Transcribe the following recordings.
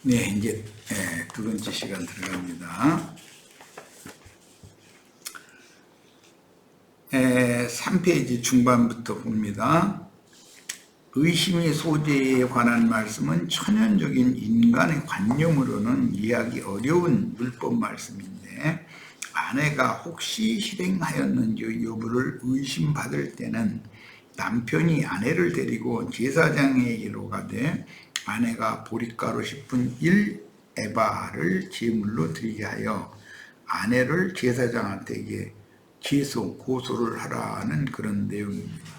네, 이제 두 번째 시간 들어갑니다. 3페이지 중반부터 봅니다. 의심의 소재에 관한 말씀은 천연적인 인간의 관념으로는 이해하기 어려운 율법 말씀인데, 아내가 혹시 실행하였는지 여부를 의심받을 때는 남편이 아내를 데리고 제사장에게로 가되 아내가 보리가루 10분 1에바를 제물로 드리게 하여 아내를 제사장한테 고소를 하라는 그런 내용입니다.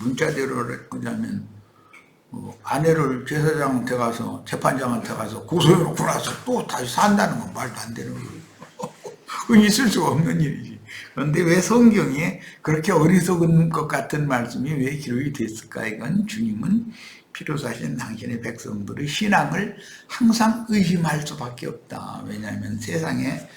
문자대로 하자면 아내를 제사장한테 가서 재판장한테 가서 고소해놓고 나서 또 다시 산다는 건 말도 안 되는 거예요. 있을 수가 없는 일이지. 그런데 왜 성경에 그렇게 어리석은 것 같은 말씀이 왜 기록이 됐을까? 이건 주님은 필요사신 당신의 백성들의 신앙을 항상 의심할 수밖에 없다. 왜냐하면 세상에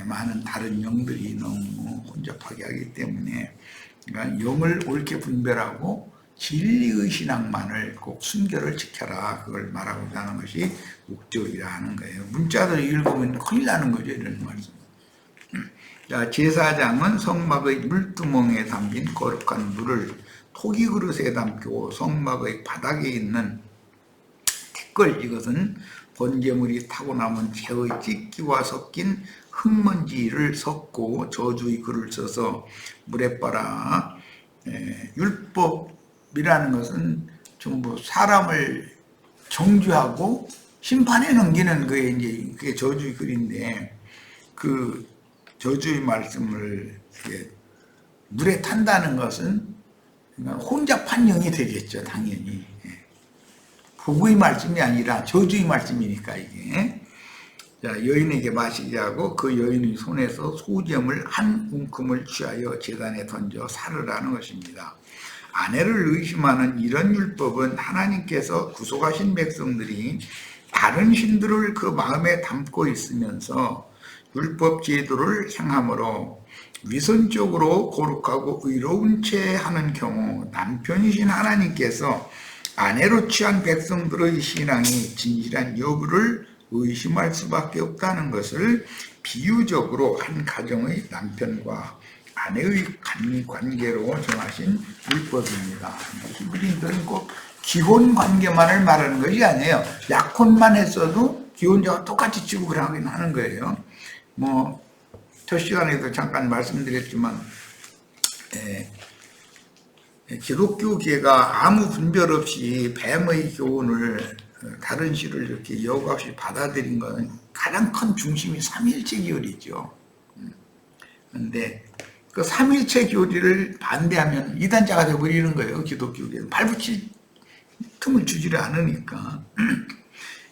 많은 다른 영들이 너무 혼잡하게 하기 때문에, 그러니까 영을 옳게 분별하고 진리의 신앙만을 꼭 순결을 지켜라, 그걸 말하고자 하는 것이 목적이라 하는 거예요. 문자를 읽으면 큰일 나는 거죠, 이런 말씀. 자, 제사장은 성막의 물두멍에 담긴 거룩한 물을 토기 그릇에 담고 성막의 바닥에 있는 티끌, 이것은 번제물이 타고 남은 재의 찢기와 섞인 흙먼지를 섞고 저주의 글을 써서 물에 빨아. 율법이라는 것은 전부 사람을 정죄하고 심판에 넘기는 거에 이제 그게 저주의 글인데, 그 저주의 말씀을 물에 탄다는 것은 혼잡한 영이 되겠죠, 당연히. 복의 말씀이 아니라 저주의 말씀이니까 이게. 자, 여인에게 마시게 하고 그 여인의 손에서 소잼을 한 움큼을 취하여 제단에 던져 살으라는 것입니다. 아내를 의심하는 이런 율법은 하나님께서 구속하신 백성들이 다른 신들을 그 마음에 담고 있으면서 율법 제도를 행함으로 위선적으로 거룩하고 의로운 채 하는 경우 남편이신 하나님께서 아내로 취한 백성들의 신앙이 진실한 여부를 의심할 수밖에 없다는 것을 비유적으로 한 가정의 남편과 아내의 관계로 정하신 율법입니다. 히브리인들은 꼭 기혼 관계만을 말하는 것이 아니에요. 약혼만 했어도 기혼자와 똑같이 취급을 하긴 하는 거예요. 첫 시간에도 잠깐 말씀드렸지만, 기독교계가 아무 분별 없이 뱀의 교훈을 다른 시를 이렇게 여과 없이 받아들인 것은 가장 큰 중심이 삼일체 교리죠. 그런데 그 삼일체 교리를 반대하면 이단자가 되어버리는 거예요. 기독교계는 발붙일 틈을 주지를 않으니까.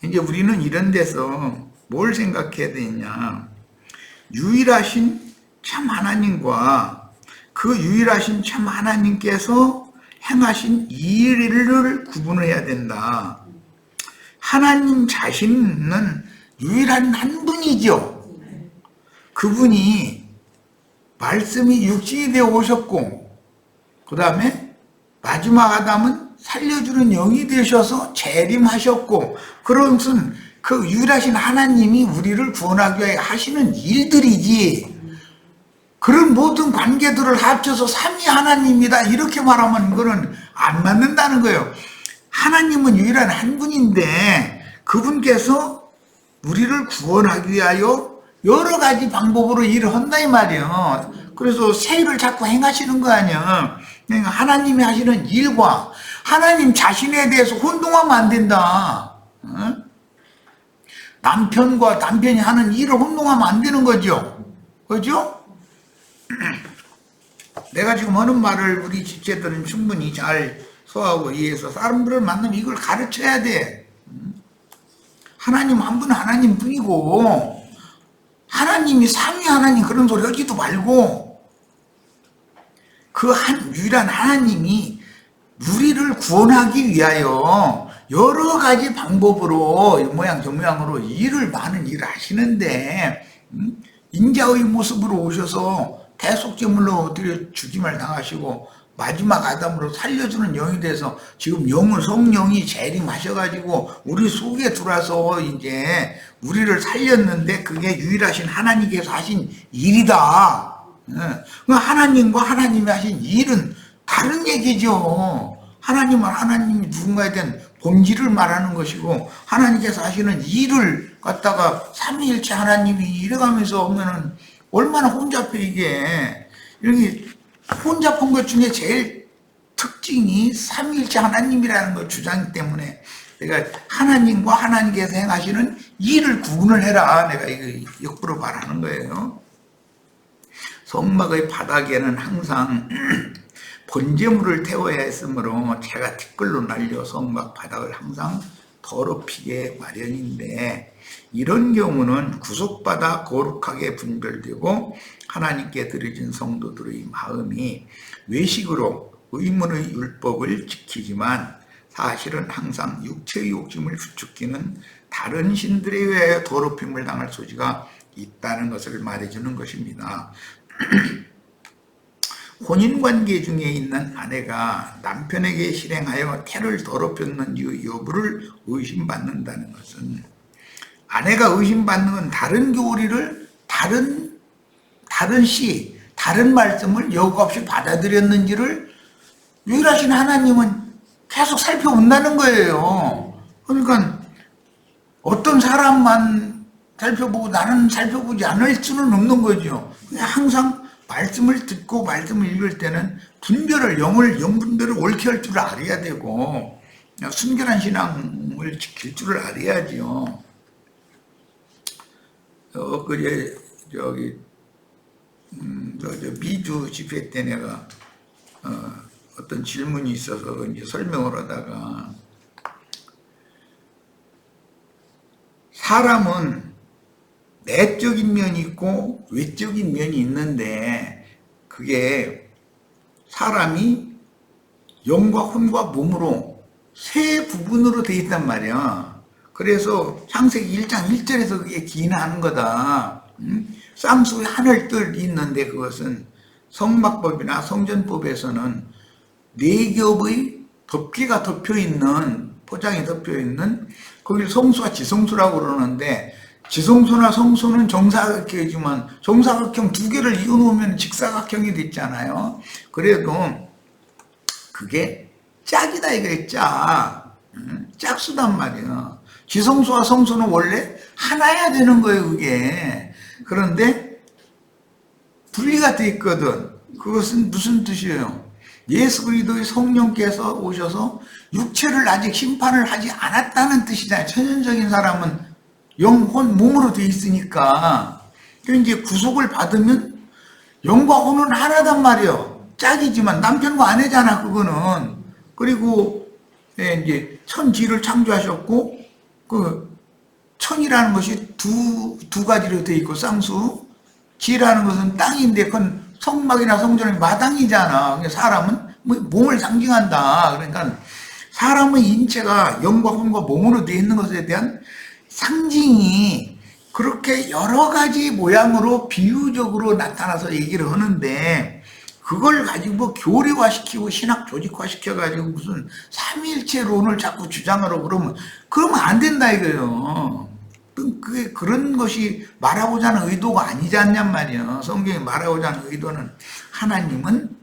이제 우리는 이런 데서 뭘 생각해야 되냐, 유일하신 참 하나님과 그 유일하신 참 하나님께서 행하신 일을 구분해야 된다. 하나님 자신은 유일한 한 분이죠. 그분이 말씀이 육신이 되어 오셨고, 그 다음에 마지막 아담은 살려주는 영이 되셔서 재림하셨고, 그런 것은 그 유일하신 하나님이 우리를 구원하기 위해 하시는 일들이지, 그런 모든 관계들을 합쳐서 삼위 하나님이다 이렇게 말하면 그거는 안 맞는다는 거예요. 하나님은 유일한 한 분인데 그분께서 우리를 구원하기 위하여 여러 가지 방법으로 일을 한다 이 말이에요. 그래서 새 일을 자꾸 행하시는 거 아니야. 그러니까 하나님이 하시는 일과 하나님 자신에 대해서 혼동하면 안 된다. 남편과 남편이 하는 일을 혼동하면 안 되는 거죠. 그죠? 내가 지금 하는 말을 우리 집체들은 충분히 잘 소화하고 이해해서 사람들을 만나면 이걸 가르쳐야 돼. 하나님 한 분 하나님 뿐이고, 하나님이 삼위 하나님 그런 소리 하지도 말고, 그 유일한 하나님이 우리를 구원하기 위하여 여러 가지 방법으로 이 모양 저 모양으로 많은 일을 하시는데, 인자의 모습으로 오셔서 대속제물로 드려 죽임을 당하시고 마지막 아담으로 살려주는 영이 돼서 지금 영을 성령이 재림하셔가지고 우리 속에 들어와서 이제 우리를 살렸는데 그게 유일하신 하나님께서 하신 일이다. 하나님과 하나님이 하신 일은 다른 얘기죠. 하나님은 하나님이 누군가에 대한 본질을 말하는 것이고 하나님께서 하시는 일을 갖다가 삼위일체 하나님이 이래가면서 오면은 얼마나 혼잡해 이게. 이렇게 혼잡한 것 중에 제일 특징이 삼위일체 하나님이라는 것 주장 때문에 내가 하나님과 하나님께서 행하시는 일을 구분을 해라. 내가 이거 역부로 말하는 거예요. 성막의 바닥에는 항상 번제물을 태워야 했으므로 제가 티끌로 날려 성막 바닥을 항상 더럽히게 마련인데 이런 경우는 구속받아 거룩하게 분별되고 하나님께 드려진 성도들의 마음이 외식으로 의문의 율법을 지키지만 사실은 항상 육체의 욕심을 부추기는 다른 신들에 의하여 더럽힘을 당할 소지가 있다는 것을 말해주는 것입니다. 혼인관계 중에 있는 아내가 남편에게 실행하여 태를 더럽혔는지 여부를 의심받는다는 것은 아내가 의심받는 건 다른 교리를 다른 말씀을 여과 없이 받아들였는지를 유일하신 하나님은 계속 살펴본다는 거예요. 그러니까 어떤 사람만 살펴보고 나는 살펴보지 않을 수는 없는 거죠. 항상 말씀을 듣고 말씀을 읽을 때는 영분별을 옳게 할 줄 알아야 되고 순결한 신앙을 지킬 줄 알아야죠. 그제 미주 집회 때 내가 어떤 질문이 있어서 이제 설명을 하다가 사람은 내적인 면이 있고 외적인 면이 있는데 그게 사람이 영과 혼과 몸으로 세 부분으로 되어 있단 말이야. 그래서 창세기 1장 1절에서 그게 기인하는 거다. 쌍수의 하늘뜰이 있는데 그것은 성막법이나 성전법에서는 네 겹의 덮개가 덮여있는 포장이 덮여있는 거기를 성수와 지성수라고 그러는데 지성소나 성소는 정사각형이지만 정사각형 두 개를 이어놓으면 직사각형이 됐잖아요. 그래도 그게 짝이다 이거예요. 짝수단 말이에요. 지성소와 성소는 원래 하나야 되는 거예요. 그게. 그런데 분리가 돼 있거든. 그것은 무슨 뜻이에요? 예수 그리스도의 성령께서 오셔서 육체를 아직 심판을 하지 않았다는 뜻이잖아요. 천연적인 사람은 영혼 몸으로 돼 있으니까 이제 구속을 받으면 영과 혼은 하나단 말이에요. 짝이지만 남편과 아내잖아 그거는. 그리고 이제 천지를 창조하셨고 그 천이라는 것이 두 가지로 돼 있고 쌍수 지라는 것은 땅인데 그건 성막이나 성전의 마당이잖아. 사람은 몸을 상징한다. 그러니까 사람의 인체가 영과 혼과 몸으로 돼 있는 것에 대한 상징이 그렇게 여러 가지 모양으로 비유적으로 나타나서 얘기를 하는데 그걸 가지고 교리화시키고 신학 조직화시켜가지고 무슨 삼위일체론을 자꾸 주장하라고 그러면 안 된다 이거예요. 그게 그런 것이 말하고자 하는 의도가 아니지 않냔 말이에요. 성경이 말하고자 하는 의도는 하나님은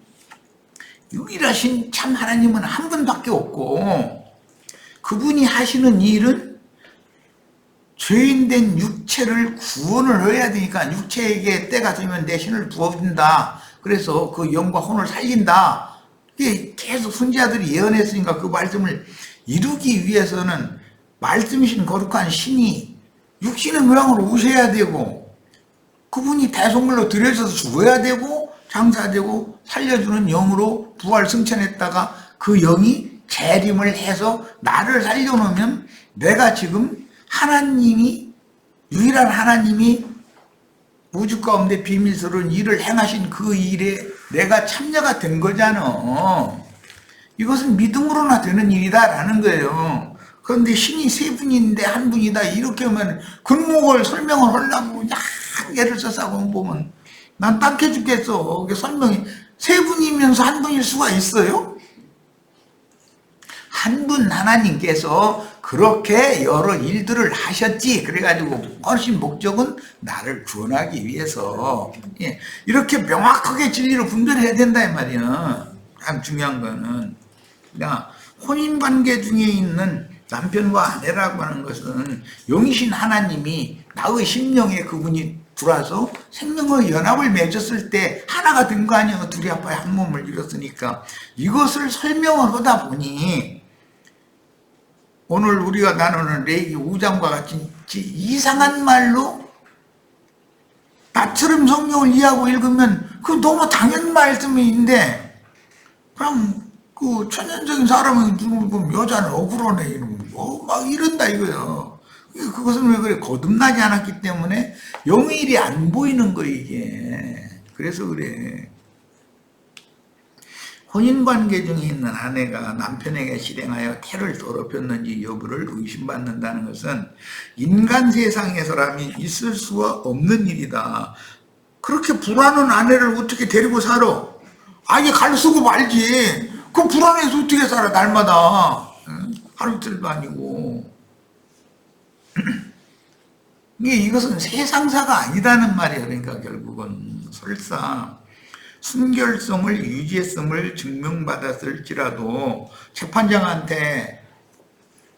유일하신 참 하나님은 한 분밖에 없고 그분이 하시는 일은 죄인된 육체를 구원을 해야 되니까 육체에게 때가 되면 내 신을 부어준다. 그래서 그 영과 혼을 살린다. 이게 계속 선지자들이 예언했으니까 그 말씀을 이루기 위해서는 말씀이신 거룩한 신이 육신의 모양으로 오셔야 되고 그분이 대속물로 들여져서 죽어야 되고 장사되고 살려주는 영으로 부활 승천했다가 그 영이 재림을 해서 나를 살려놓으면 내가 지금 하나님이 유일한 하나님이 우주 가운데 비밀스러운 일을 행하신 그 일에 내가 참여가 된 거잖아. 이것은 믿음으로나 되는 일이다라는 거예요. 그런데 신이 세 분인데 한 분이다 이렇게 하면 근목을 설명을 하려고 야 예를 써서 보면 난 딱해 죽겠어. 설명이 세 분이면서 한 분일 수가 있어요? 한 분 하나님께서 그렇게 여러 일들을 하셨지. 그래가지고 훨씬 목적은 나를 구원하기 위해서. 예, 이렇게 명확하게 진리를 분별해야 된다 이 말이야. 참 중요한 거는 그냥 혼인관계 중에 있는 남편과 아내라고 하는 것은 영이신 하나님이 나의 심령에 그분이 들어와서 생명의 연합을 맺었을 때 하나가 된 거 아니야. 둘이 아빠의 한 몸을 이뤘으니까. 이것을 설명을 하다 보니 오늘 우리가 나누는 레위기 5장과 같이 이상한 말로 나처럼 성경을 이해하고 읽으면 그 너무 당연 말씀인데, 그럼 그 천연적인 사람은 누구 여자는 억울하네 이러면 막 이런다 이거요. 그것은 왜 그래? 거듭나지 않았기 때문에 영일이 안 보이는 거 이게. 그래서 그래. 혼인관계 중에 있는 아내가 남편에게 실행하여 태를 더럽혔는지 여부를 의심받는다는 것은 인간 세상에서라면 있을 수가 없는 일이다. 그렇게 불안한 아내를 어떻게 데리고 살아? 아예 갈 수고 말지. 그 불안해서 어떻게 살아 날마다. 하루 이틀도 아니고. 이것은 세상사가 아니다는 말이야. 그러니까 결국은 설사 순결성을 유지했음을 증명받았을지라도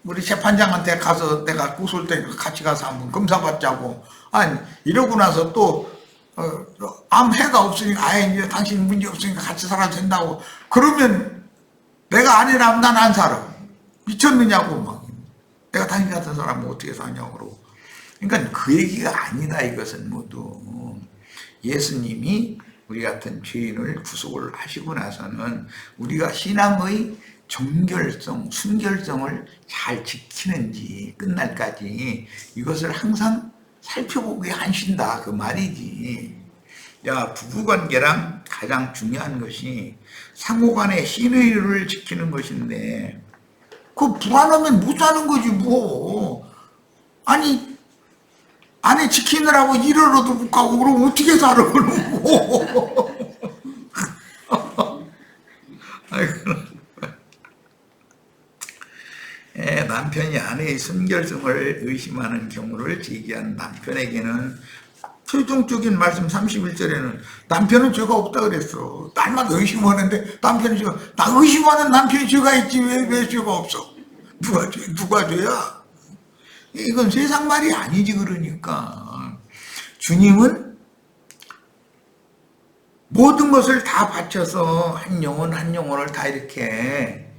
우리 재판장한테 가서 내가 고소할 때 같이 가서 한번 검사받자고, 아니 이러고 나서 또 아무 해가 없으니까 아예 이제 당신 문제 없으니까 같이 살아도 된다고 그러면 내가 아니라면 난 안 살아. 미쳤느냐고 막. 내가 당신 같은 사람은 어떻게 사냐고 그러고. 그러니까 그 얘기가 아니다. 이것은 모두 예수님이 우리 같은 죄인을 구속을 하시고 나서는 우리가 신앙의 정결성, 순결성을 잘 지키는지 끝날까지 이것을 항상 살펴보게 하신다 그 말이지. 야, 부부관계랑 가장 중요한 것이 상호간의 신의를 지키는 것인데 그 불안하면 못 사는 거지 뭐. 아니 아내 지키느라고 일하러도 못 가고 그럼 어떻게 살아 그러고. 남편이 아내의 순결성을 의심하는 경우를 제기한 남편에게는 최종적인 말씀 31절에는 남편은 죄가 없다 그랬어. 날마다 의심하는데 남편은 죄가, 나 의심하는 남편이 죄가 있지 왜 죄가 없어? 누가 죄야? 이건 세상 말이 아니지. 그러니까 주님은 모든 것을 다 바쳐서 한 영혼을 다 이렇게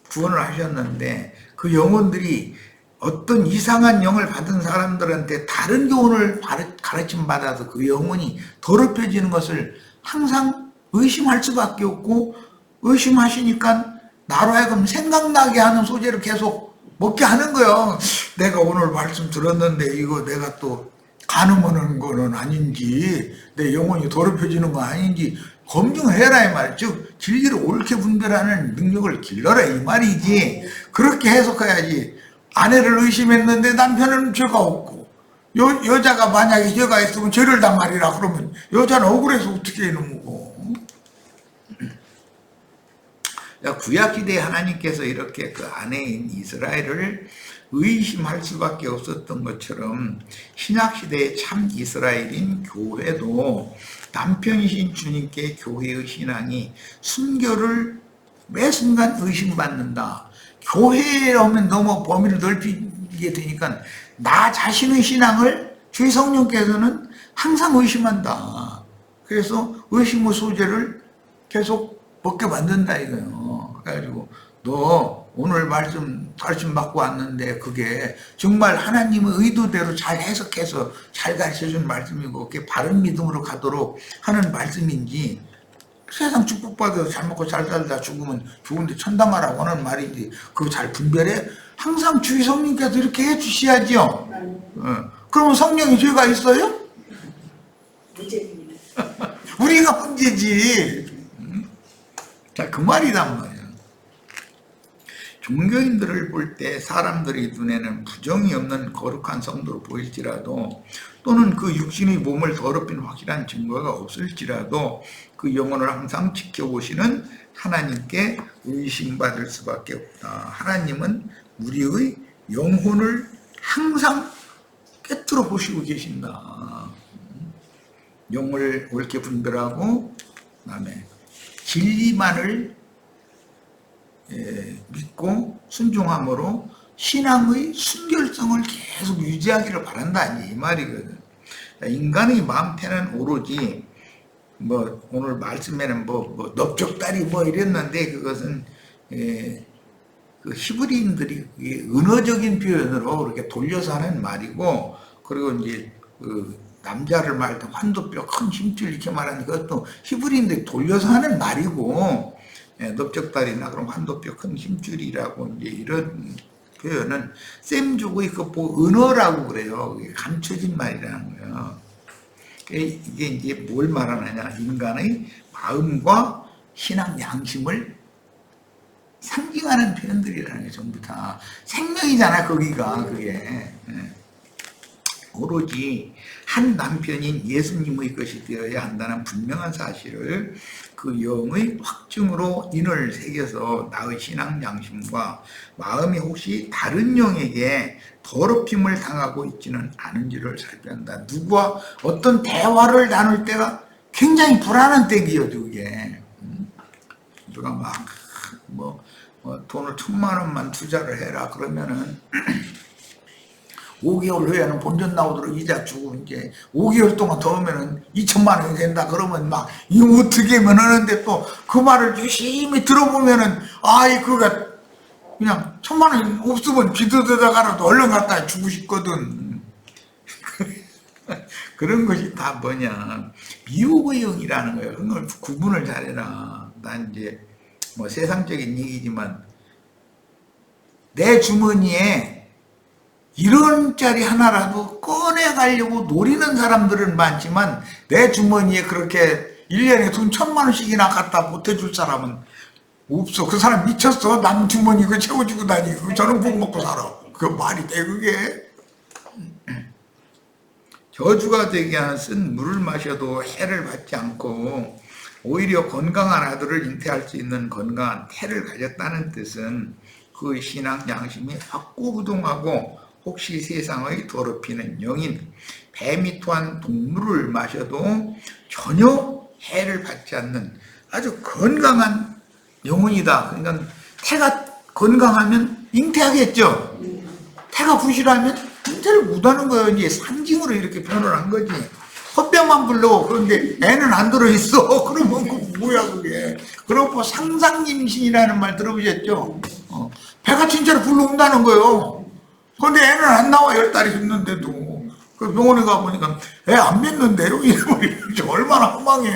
구원을 하셨는데 그 영혼들이 어떤 이상한 영을 받은 사람들한테 다른 교훈을 가르침 받아서 그 영혼이 더럽혀지는 것을 항상 의심할 수밖에 없고, 의심하시니까 나로 하여금 생각나게 하는 소재를 계속 먹게 하는 거예요. 내가 오늘 말씀 들었는데 이거 내가 또 간음하는 거는 아닌지, 내 영혼이 더럽혀지는 거 아닌지 검증해라 이 말. 즉 진리를 옳게 분별하는 능력을 길러라 이 말이지. 그렇게 해석해야지. 아내를 의심했는데 남편은 죄가 없고 여자가 만약에 죄가 있으면 죄를 단 말이라 그러면 여자는 억울해서 어떻게 이놈 거고. 구약시대에 하나님께서 이렇게 그 아내인 이스라엘을 의심할 수밖에 없었던 것처럼 신약시대의 참 이스라엘인 교회도 남편이신 주님께 교회의 신앙이 순결을 매 순간 의심받는다. 교회에 오면 너무 범위를 넓히게 되니까 나 자신의 신앙을 주의 성령께서는 항상 의심한다. 그래서 의심의 소재를 계속 먹게 만든다 이거예요. 그래가지고 너 오늘 말씀 받고 왔는데 그게 정말 하나님의 의도대로 잘 해석해서 잘 가르쳐준 말씀이고 그게 바른 믿음으로 가도록 하는 말씀인지, 세상 축복받아서 잘 먹고 잘 살다 죽으면 좋은데 천당하라고 하는 말인지 그거 잘 분별해. 항상 주의 성령께서 이렇게 해주셔야죠. 그러면 성령이 죄가 있어요? 문제입니다. 우리가 문제지. 자, 그 말이란 말이야. 종교인들을 볼 때 사람들의 눈에는 부정이 없는 거룩한 성도로 보일지라도, 또는 그 육신의 몸을 더럽힌 확실한 증거가 없을지라도 그 그 영혼을 항상 지켜보시는 하나님께 의심받을 수밖에 없다. 하나님은 우리의 영혼을 항상 꿰뚫어 보시고 계신다. 영을 옳게 분별하고 그다음에 진리만을 믿고 순종함으로 신앙의 순결성을 계속 유지하기를 바란다 이 말이거든. 인간의 마음태는 오로지 뭐 오늘 말씀에는 뭐 넓적다리 뭐 이랬는데 그것은 그 히브리인들이 은어적인 표현으로 이렇게 돌려서 하는 말이고, 그리고 이제 그 남자를 말할 때 환도뼈 큰 힘줄 이렇게 말하는 것도 히브리인들이 돌려서 하는 말이고, 넓적다리나 그런 환도뼈 큰 힘줄이라고 이제 이런 표현은 셈족의 그 은어라고 그래요. 감춰진 말이라는 거예요. 이게 이제 뭘 말하느냐, 인간의 마음과 신앙 양심을 상징하는 표현들이라는 게 전부 다 생명이잖아. 거기가 그게 오로지 한 남편인 예수님의 것이 되어야 한다는 분명한 사실을 그 영의 확증으로 인을 새겨서 나의 신앙 양심과 마음이 혹시 다른 영에게 더럽힘을 당하고 있지는 않은지를 살펴야 한다. 누구와 어떤 대화를 나눌 때가 굉장히 불안한 때기요. 그게 누가 막 돈을 1,000,000원만 투자를 해라 그러면은 5개월 후에는 본전 나오도록 이자 주고 이제 5개월 동안 더 하면은 2,000,000 원이 된다 그러면 막 이거 어떻게 하면 하는데 또 그 말을 유심히 들어보면은 그가 그냥 1,000,000 원 없으면 비도되다가라도 얼른 갖다 주고 싶거든. 그런 것이 다 뭐냐, 미혹의 영이라는 거예요. 그걸 구분을 잘해라. 난 이제 뭐 세상적인 얘기지만 내 주머니에 1원짜리 하나라도 꺼내가려고 노리는 사람들은 많지만 내 주머니에 그렇게 1년에 돈 1,000,000 원씩이나 갖다 보태줄 사람은 없어. 그 사람 미쳤어. 남 주머니 그 채워주고 다니고 저는 복 먹고 살아. 그 말이 돼 그게? 저주가 되게 하는 쓴 물을 마셔도 해를 받지 않고 오히려 건강한 아들을 잉태할 수 있는 건강한 태를 가졌다는 뜻은 그 신앙 양심이 확고부동하고 혹시 세상의 더럽히는 영인 뱀이 토한 동물을 마셔도 전혀 해를 받지 않는 아주 건강한 영혼이다. 그러니까 태가 건강하면 잉태하겠죠. 태가 부실하면 잉태를 못하는 거예요. 이제 상징으로 이렇게 표현을 한 거지. 헛배만 불러. 그런데 애는 안 들어있어. 그러면 그 뭐야 그게. 그리고 상상임신이라는 말 들어보셨죠? 배가 진짜로 불러온다는 거예요. 그런데 애는 안 나와. 10달이 됐는데도. 그 병원에 가보니까 애 안 맺는데요. 이래버리지. 얼마나 허망해.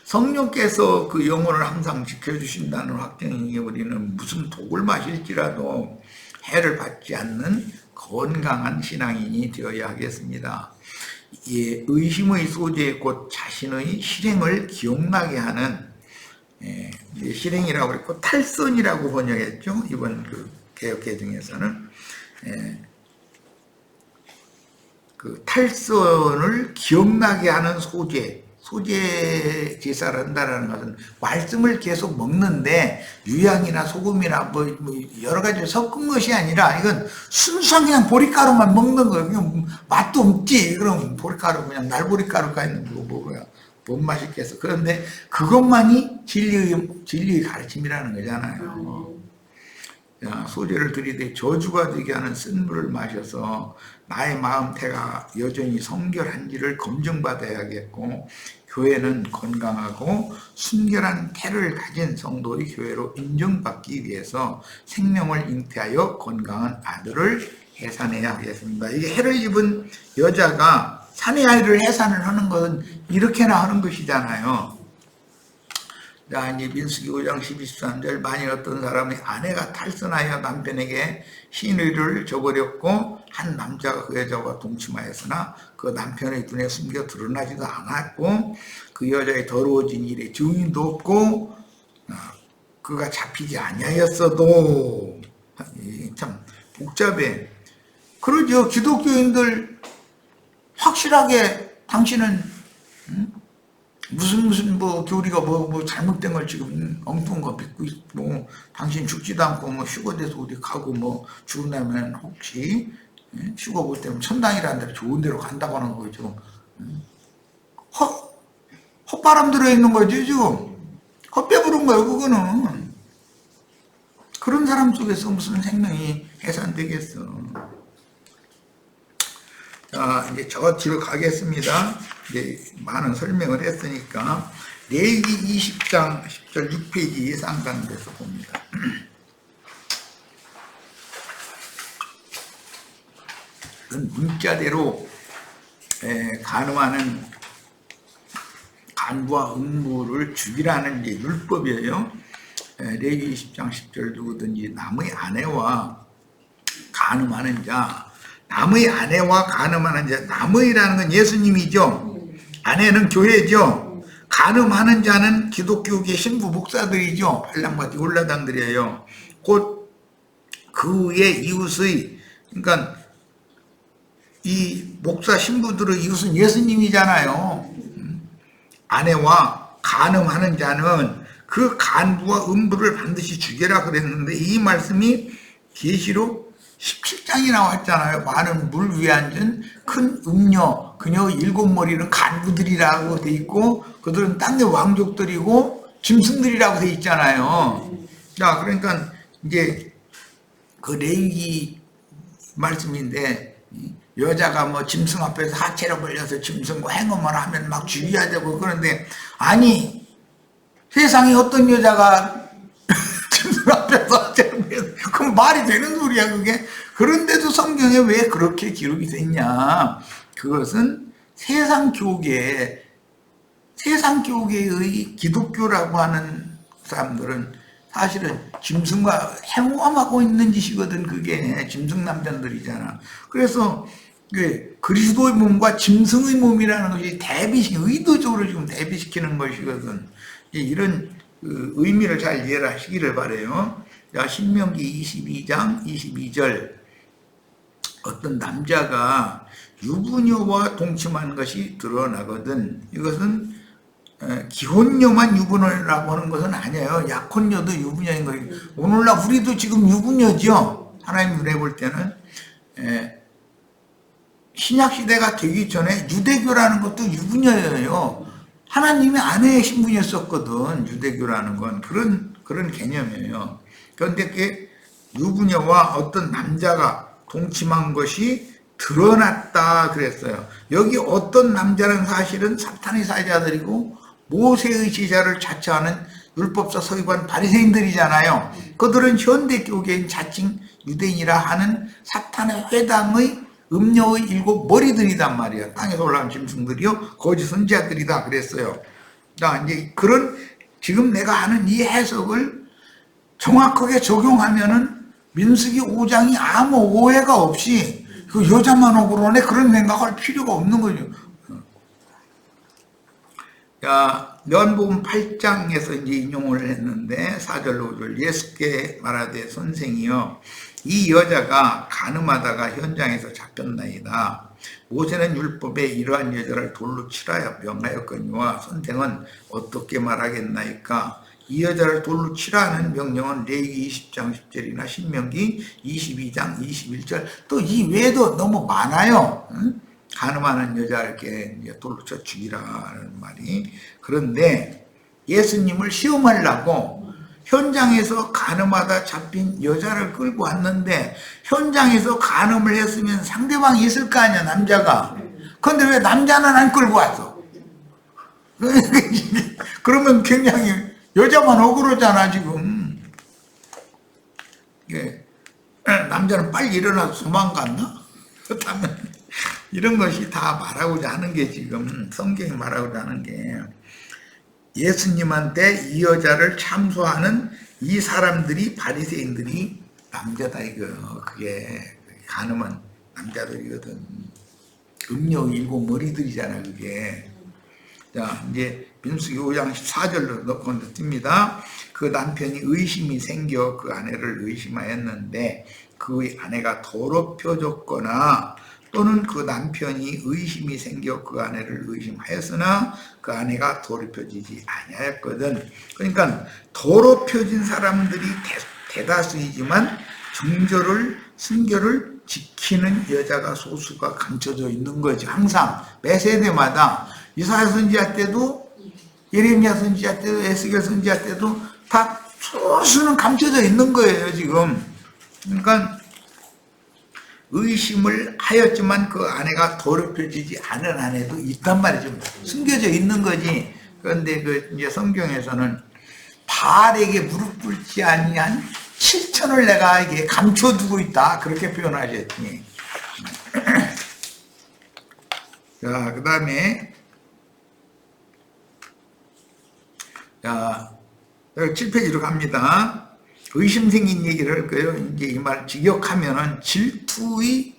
성령께서 그 영혼을 항상 지켜주신다는 확증이 우리는 무슨 독을 마실지라도 해를 받지 않는 건강한 신앙인이 되어야 하겠습니다. 의심의 소재 곧 자신의 실행을 기억나게 하는 실행이라고 그랬고 탈선이라고 번역했죠. 이번 그 개역개정에서는 그 탈선을 기억나게 하는 소재 제사를 한다는 것은 말씀을 계속 먹는데 유향이나 소금이나 뭐 여러 가지 섞은 것이 아니라 이건 순수한 그냥 보리가루만 먹는 거예요. 그냥 맛도 없지. 그럼 보리가루 그냥 날보리가루가 있는 거 뭐야. 뭔 맛있겠어. 그런데 그것만이 진리의 가르침이라는 거잖아요. 소재를 들이대 저주가 되게 하는 쓴 물을 마셔서 나의 마음태가 여전히 성결한지를 검증받아야겠고, 교회는 건강하고 순결한 태를 가진 성도의 교회로 인정받기 위해서 생명을 잉태하여 건강한 아들을 해산해야 하겠습니다. 이게 해를 입은 여자가 사내 아이를 해산을 하는 것은 이렇게나 하는 것이잖아요. 자, 이제 민수기 5장 12-13절 만일 어떤 사람의 아내가 탈선하여 남편에게 신의를 저버렸고 한 남자가 그 여자와 동침하였으나 그 남편의 눈에 숨겨 드러나지도 않았고 그 여자의 더러워진 일에 증인도 없고 그가 잡히지 아니하였어도, 참 복잡해. 그러죠. 기독교인들 확실하게 당신은 무슨 뭐 교리가 뭐 잘못된 걸 지금 엉뚱한 거 믿고 있고, 당신 죽지도 않고 뭐 휴거돼서 어디 가고 뭐 죽은 다음에는 혹시 휴거 볼 때면 천당이라는 데로 좋은 데로 간다고 하는 거죠. 헛바람 들어있는 거지 지금. 헛배부른 거예요 그거는. 그런 사람 속에서 무슨 생명이 해산되겠어. 자, 이제 저 뒤로 가겠습니다. 이제 많은 설명을 했으니까 레위기 20장 10절 6페이지 상단에서 봅니다. 문자대로 간음하는 간부와 음부를 죽이라는 이제 율법이에요. 레위기 20장 10절 누구든지 남의 아내와 간음하는 자, 남의 아내와 간음하는 자, 남의라는 건 예수님이죠. 아내는 교회죠. 간음하는 자는 기독교계 신부 목사들이죠. 팔랑바티 올라당들이에요. 곧 그의 이웃의, 그러니까 이 목사 신부들의 이웃은 예수님이잖아요. 아내와 간음하는 자는 그 간부와 음부를 반드시 죽여라 그랬는데, 이 말씀이 계시록 17장이 나왔잖아요. 많은 물 위에 앉은 큰 음녀, 그녀의 7머리는 간부들이라고 돼 있고, 그들은 땅의 왕족들이고 짐승들이라고 돼 있잖아요. 자, 그러니까 이제 그 레위기 말씀인데, 여자가 뭐 짐승 앞에서 하체를 벌려서 짐승과 행음을 하면 막 죽여야 되고 그런데, 아니 세상에 어떤 여자가 짐승 앞에서 하체를 벌려서, 그럼 말이 되는 소리야 그게? 그런데도 성경에 왜 그렇게 기록이 됐냐? 그것은 세상 교계의 기독교라고 하는 사람들은 사실은 짐승과 행함하고 있는 짓이거든. 그게 짐승 남자들이잖아. 그래서 그리스도의 몸과 짐승의 몸이라는 것이 의도적으로 지금 대비시키는 것이거든. 이런 의미를 잘 이해를 하시기를 바라요. 자, 신명기 22장 22절, 어떤 남자가 유부녀와 동침하는 것이 드러나거든. 이것은 기혼녀만 유부녀라고 하는 것은 아니에요. 약혼녀도 유부녀인 거예요. 오늘날 우리도 지금 유부녀죠. 하나님 눈에 볼 때는. 신약시대가 되기 전에 유대교라는 것도 유부녀예요. 하나님의 아내의 신분이었었거든. 유대교라는 건 그런 개념이에요. 그런데 그 유부녀와 어떤 남자가 동침한 것이 드러났다 그랬어요. 여기 어떤 남자는 사실은 사탄의 사자들이고 모세의 제자를 자처하는 율법사 서기관 바리새인들이잖아요. 그들은 현대교계인 자칭 유대인이라 하는 사탄의 회당의 음녀의 7머리들이단 말이야. 땅에서 올라온 짐승들이요, 거짓 선지자들이다 그랬어요. 자, 이제 그런 지금 내가 하는 이 해석을 정확하게 적용하면은 민수기 5장이 아무 오해가 없이 그 여자만 억울하네 그런 생각할 필요가 없는 거죠. 자, 요한복음 8장에서 이제 인용을 했는데 4절 5절, 예수께 말하되 선생이여 이 여자가 간음하다가 현장에서 잡혔나이다. 모세는 율법에 이러한 여자를 돌로 치라야 명하였거니와 선생은 어떻게 말하겠나이까? 이 여자를 돌로 치라는 명령은 레위기 20장 10절이나 신명기 22장 21절, 또 이 외에도 너무 많아요. 간음하는 여자 이렇게 돌로 쳐 죽이라는 말이. 그런데 예수님을 시험하려고 현장에서 간음하다 잡힌 여자를 끌고 왔는데, 현장에서 간음을 했으면 상대방이 있을 거 아니야, 남자가. 그런데 왜 남자는 안 끌고 왔어? 그러면 굉장히 여자만 억울하잖아 지금. 남자는 빨리 일어나서 도망갔나? 그렇다면 이런 것이 다 말하고자 하는 게, 지금 성경이 말하고자 하는 게, 예수님한테 이 여자를 참소하는 이 사람들이 바리새인들이 남자다 이거. 그게 간음은 남자들이거든. 음녀 7머리들이잖아 그게. 자, 이제 민수기 5장 14절로 넣고 뜹니다. 그 남편이 의심이 생겨 그 아내를 의심하였는데 그의 아내가 더럽혀졌거나 또는 그 남편이 의심이 생겨 그 아내를 의심하였으나 그 아내가 더럽혀지지 아니하였거든. 그러니까 더럽혀진 사람들이 대다수이지만 정절을 순결을 지키는 여자가 소수가 감춰져 있는 거지. 항상 매 세대마다 이사야 선지자 때도 예레미야 선지자 때도 에스겔 선지자 때도 다 소수는 감춰져 있는 거예요 지금. 그러니까 의심을 하였지만 그 아내가 더럽혀지지 않은 아내도 있단 말이죠. 숨겨져 있는 거지. 그런데 그 이제 성경에서는 바알에게 무릎 꿇지 아니한 7천을 내가 이게 감춰두고 있다 그렇게 표현하셨지. 자, 그 다음에 자 7페이지로 갑니다. 의심 생긴 얘기를 할 거예요. 이제 이 말 직역하면은 질투의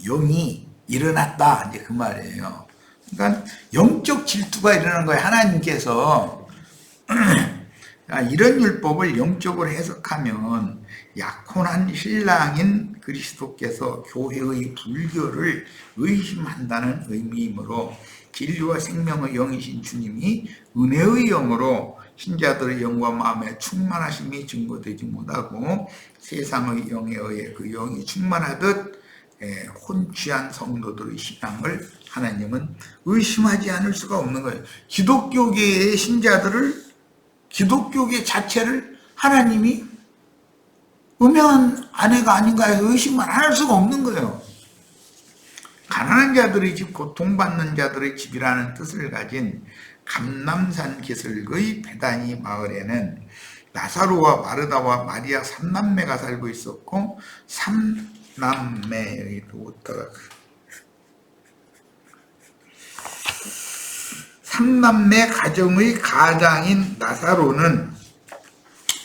영이 일어났다 이제 그 말이에요. 그러니까 영적 질투가 일어나는 거예요. 하나님께서 이런 율법을 영적으로 해석하면 약혼한 신랑인 그리스도께서 교회의 불교를 의심한다는 의미이므로 진리와 생명의 영이신 주님이 은혜의 영으로 신자들의 영과 마음의 충만하심이 증거되지 못하고 세상의 영에 의해 그 영이 충만하듯 혼취한 성도들의 신앙을 하나님은 의심하지 않을 수가 없는 거예요. 기독교계의 신자들을, 기독교계 자체를 하나님이 음행한 아내가 아닌가 해서 의심만 안 할 수가 없는 거예요. 가난한 자들의 집, 고통받는 자들의 집이라는 뜻을 가진 감람산 기슭의 베다니 마을에는 나사로와 마르다와 마리아 3남매가 살고 있었고 3남매 가정의 가장인 나사로는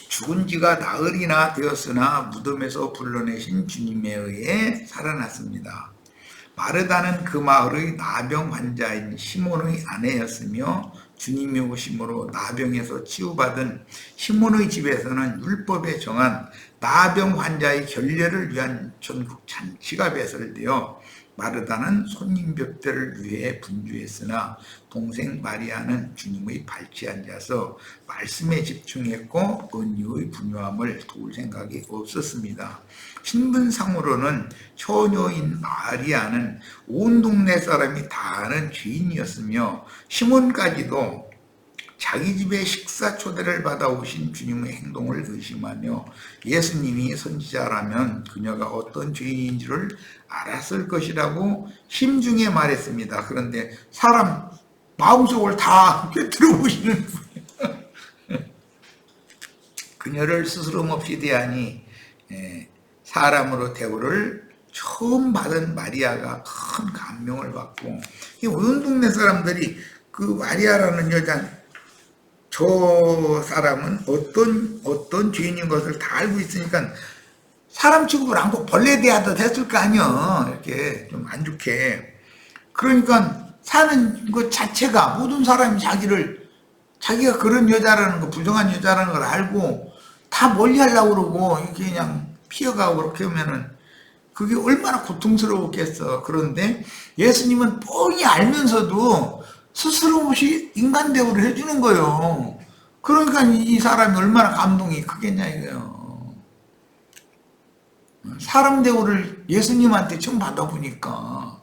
죽은 지가 나흘이나 되었으나 무덤에서 불러내신 주님에 의해 살아났습니다. 마르다는 그 마을의 나병 환자인 시몬의 아내였으며 주님이 오심으로 나병에서 치유받은 시몬의 집에서는 율법에 정한 나병 환자의 결례를 위한 전국 잔치가 배설되어 마르다는 손님 뵙대를 위해 분주했으나 동생 마리아는 주님의 발치에 앉아서 말씀에 집중했고 은유의 분유함을 도울 생각이 없었습니다. 신분상으로는 처녀인 마리아는 온 동네 사람이 다 아는 죄인이었으며 시몬까지도 자기 집에 식사 초대를 받아 오신 주님의 행동을 의심하며 예수님이 선지자라면 그녀가 어떤 죄인인지를 알았을 것이라고 심중에 말했습니다. 그런데 사람 마음속을 다 들어보시는 분이에요. 그녀를 스스럼 없이 대하니 사람으로 대우를 처음 받은 마리아가 큰 감명을 받고 온 동네 사람들이 그 마리아라는 여자 저 사람은 어떤 죄인인 것을 다 알고 있으니까 사람 취급을 안고 벌레 대하듯 했을 거 아니야. 이렇게 좀 안 좋게. 그러니까 사는 것 자체가 모든 사람이 자기가 그런 여자라는 거, 부정한 여자라는 걸 알고 다 멀리 하려고 그러고 이렇게 그냥 피어가고 그렇게 하면은 그게 얼마나 고통스러웠겠어. 그런데 예수님은 뻔히 알면서도 스스럼 없이 인간 대우를 해주는 거예요. 그러니까 이 사람이 얼마나 감동이 크겠냐 이거예요. 사람 대우를 예수님한테 처음 받아보니까.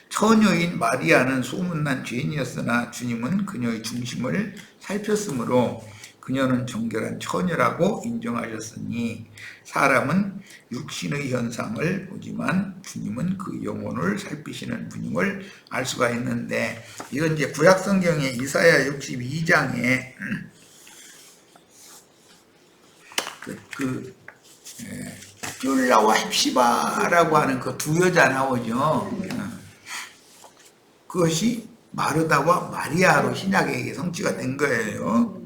처녀인 마리아는 소문난 죄인이었으나 주님은 그녀의 중심을 살폈으므로 그녀는 정결한 처녀라고 인정하셨으니 사람은 육신의 현상을 보지만 주님은 그 영혼을 살피시는 분임을 알 수가 있는데, 이건 이제 구약성경의 이사야 62장에 쫄라와 헵시바라고 하는 그 두 여자 나오죠. 그것이 마르다와 마리아로 신약에 성취가 된 거예요.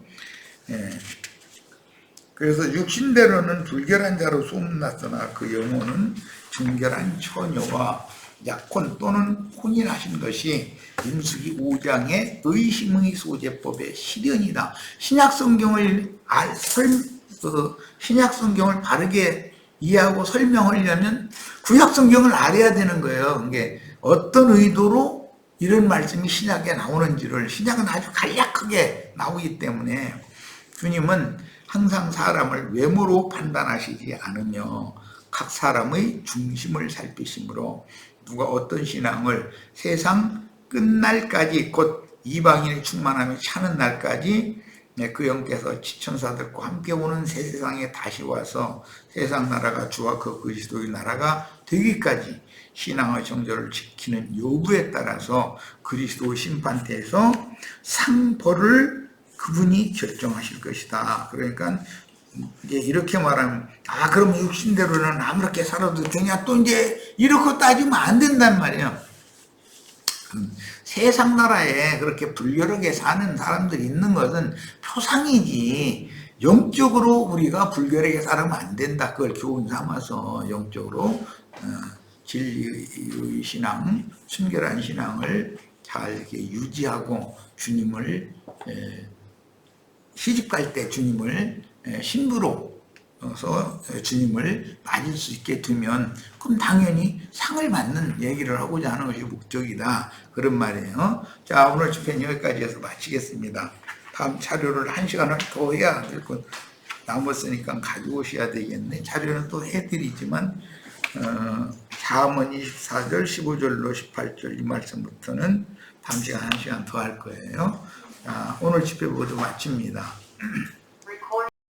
그래서 육신대로는 불결한 자로 소문났으나 그 영혼은 정결한 처녀와 약혼 또는 혼인하신 것이 민수기 5장의 의심의 소재법의 실현이다. 신약성경을 바르게 이해하고 설명하려면 구약 성경을 알아야 되는 거예요. 이게 어떤 의도로 이런 말씀이 신약에 나오는지를, 신약은 아주 간략하게 나오기 때문에 주님은 항상 사람을 외모로 판단하시지 않으며 각 사람의 중심을 살피심으로 누가 어떤 신앙을 세상 끝날까지, 곧 이방인의 충만함이 차는 날까지 그 영께서 지천사들과 함께 오는 새 세상에 다시 와서 세상 나라가 주와 그 그리스도의 나라가 되기까지 신앙의 정절을 지키는 요구에 따라서 그리스도의 심판대에서 상벌을 그분이 결정하실 것이다. 그러니까 이제 이렇게 말하면, 그럼 육신대로는 아무렇게 살아도 되냐, 또 이제 이렇게 따지면 안 된단 말이에요. 세상 나라에 그렇게 불결하게 사는 사람들이 있는 것은 표상이지, 영적으로 우리가 불결하게 살면 안 된다. 그걸 교훈 삼아서 영적으로 진리의 신앙, 순결한 신앙을 잘 이렇게 유지하고, 주님을 시집갈 때 주님을 신부로서 주님을 맞을 수 있게 되면, 그럼 당연히 상을 받는 얘기를 하고자 하는 것이 목적이다, 그런 말이에요. 자, 오늘 집회는 여기까지 해서 마치겠습니다. 다음 자료를 1시간을 더 해야 될 것 남았으니까 가지고 오셔야 되겠네. 자료는 또 해드리지만 사문 24절 15절로 18절 이 말씀부터는 다음 시간 1시간 더 할 거예요. 자, 오늘 집회 모두 마칩니다.